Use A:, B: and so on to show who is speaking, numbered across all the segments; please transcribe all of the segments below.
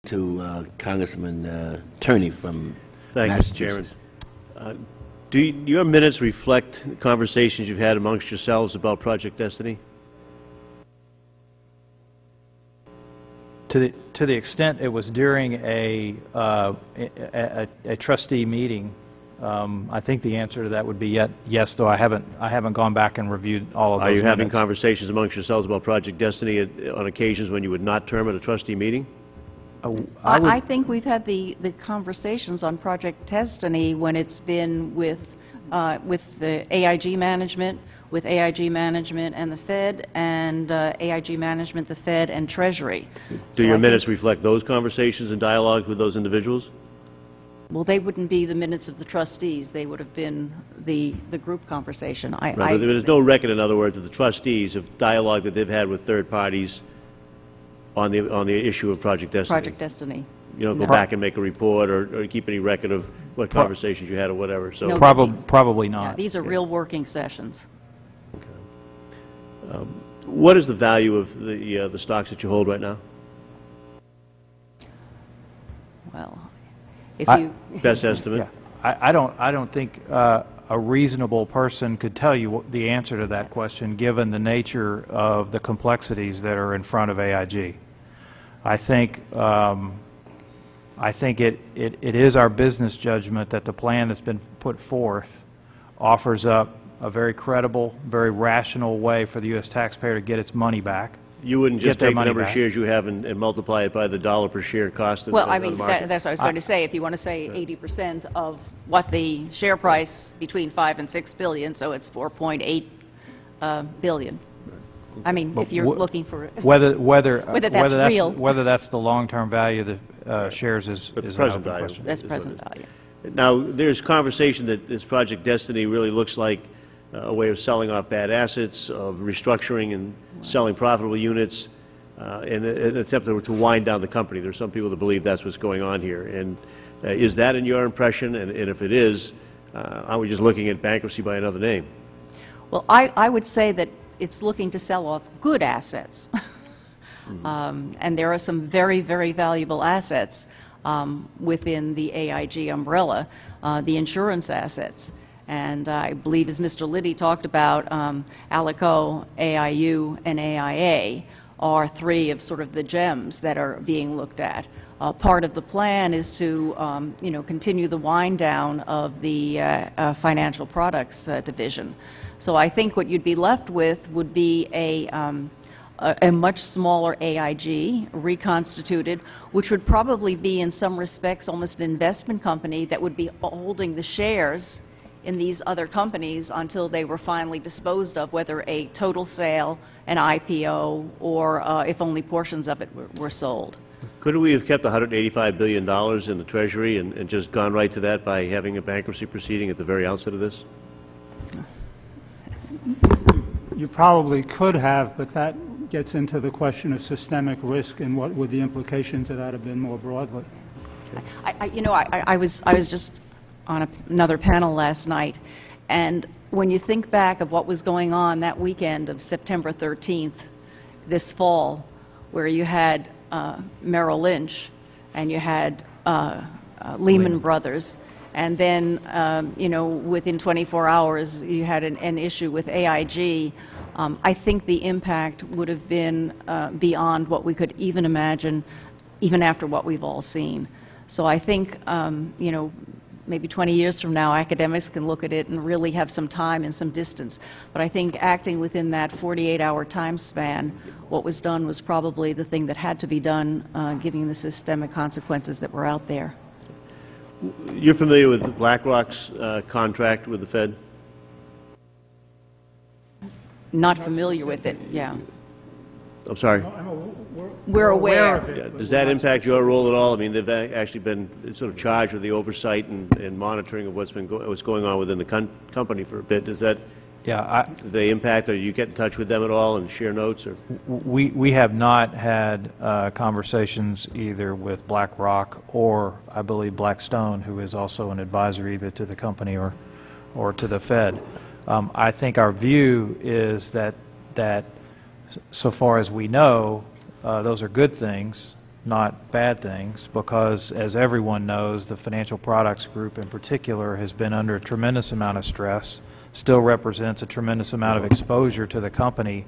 A: to Congressman Turney from
B: Thank you, Mr. Chairman.
A: Massachusetts.
B: Do your minutes reflect conversations you've had amongst yourselves about Project Destiny?
C: To the extent it was during a trustee meeting, I think the answer to that would be yes. Though I haven't gone back and reviewed all of those.
B: Are you having
C: minutes.
B: conversations amongst yourselves about Project Destiny on occasions when you would not term at a trustee meeting?
D: I think we've had the conversations on Project Destiny when it's been with the AIG management, with AIG management and the Fed, and AIG management, the Fed, and Treasury.
B: Do your minutes reflect those conversations and dialogue with those individuals?
D: Well, they wouldn't be the minutes of the trustees. They would have been the group conversation.
B: Right, but there's no record, in other words, of the trustees of dialogue that they've had with third parties on the issue of Project Destiny.
D: Project Destiny.
B: You don't go back and make a report or keep any record of what conversations you had or whatever. So
D: No,
C: probably not.
D: Yeah, these are real working sessions.
B: what is the value of the stocks that you hold right now?
D: Well, if you
B: Best estimate.
C: Yeah. I don't think a reasonable person could tell you the answer to that question, given the nature of the complexities that are in front of AIG. I think it is our business judgment that the plan that's been put forth offers up a very credible, very rational way for the U.S. taxpayer to get its money back.
B: You wouldn't just take the number
C: back.
B: of shares you have and multiply it by the dollar per share cost.
D: well, I mean, that's what I was going to say. If you want to say 80% of what the share price between 5 and 6 billion, so it's 4.8 billion. I mean, if you're looking for
C: whether
D: that's real,
C: whether that's the long-term value of the shares is an
B: present
C: open
B: value.
C: question.
D: that's present value.
B: Now, there's conversation that this Project Destiny really looks like a way of selling off bad assets, of restructuring and selling profitable units, in an attempt to wind down the company. There are some people that believe that's what's going on here. And is that in your impression? And if it is, are we just looking at bankruptcy by another name?
D: Well, I would say that it's looking to sell off good assets. And there are some very, very valuable assets within the AIG umbrella, the insurance assets. And I believe, as Mr. Liddy talked about, Alico, AIU, and AIA are three of sort of the gems that are being looked at. Part of the plan is to, continue the wind down of the financial products division. So I think what you'd be left with would be a much smaller AIG, reconstituted, which would probably be in some respects almost an investment company that would be holding the shares in these other companies until they were finally disposed of, whether a total sale, an IPO, or if only portions of it were sold.
B: Couldn't we have kept $185 billion in the Treasury and just gone right to that by having a bankruptcy proceeding at the very outset of this?
E: You probably could have, but that gets into the question of systemic risk and what would the implications of that have been more broadly.
D: I was just on another panel last night, and when you think back of what was going on that weekend of September 13th this fall, where you had Merrill Lynch and you had Lehman Brothers, and then within 24 hours you had an issue with AIG, I think the impact would have been beyond what we could even imagine, even after what we've all seen. So I think maybe 20 years from now, academics can look at it and really have some time and some distance. But I think acting within that 48-hour time span, what was done was probably the thing that had to be done, given the systemic consequences that were out there.
B: You're familiar with BlackRock's contract with the Fed?
D: Not familiar with it, yeah.
B: I'm sorry?
D: We're aware of
B: it. Does that impact your role at all? I mean, they've actually been sort of charged with the oversight and monitoring of what's going on within the company for a bit. Does that do they impact, or you get in touch with them at all and share notes? Or
C: we have not had conversations either with BlackRock or, I believe, Blackstone, who is also an advisor either to the company or to the Fed. I think our view is that so far as we know, those are good things. not bad things, because as everyone knows, the financial products group in particular has been under a tremendous amount of stress, still represents a tremendous amount of exposure to the company,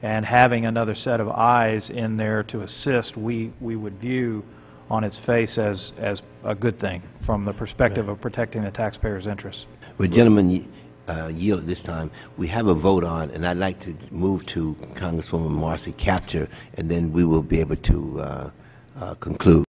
C: and having another set of eyes in there to assist, we would view on its face as a good thing from the perspective of protecting the taxpayers' interests.
A: Well, gentlemen, yield at this time. We have a vote on, and I'd like to move to Congresswoman Marcy Kaptur, and then we will be able to conclude.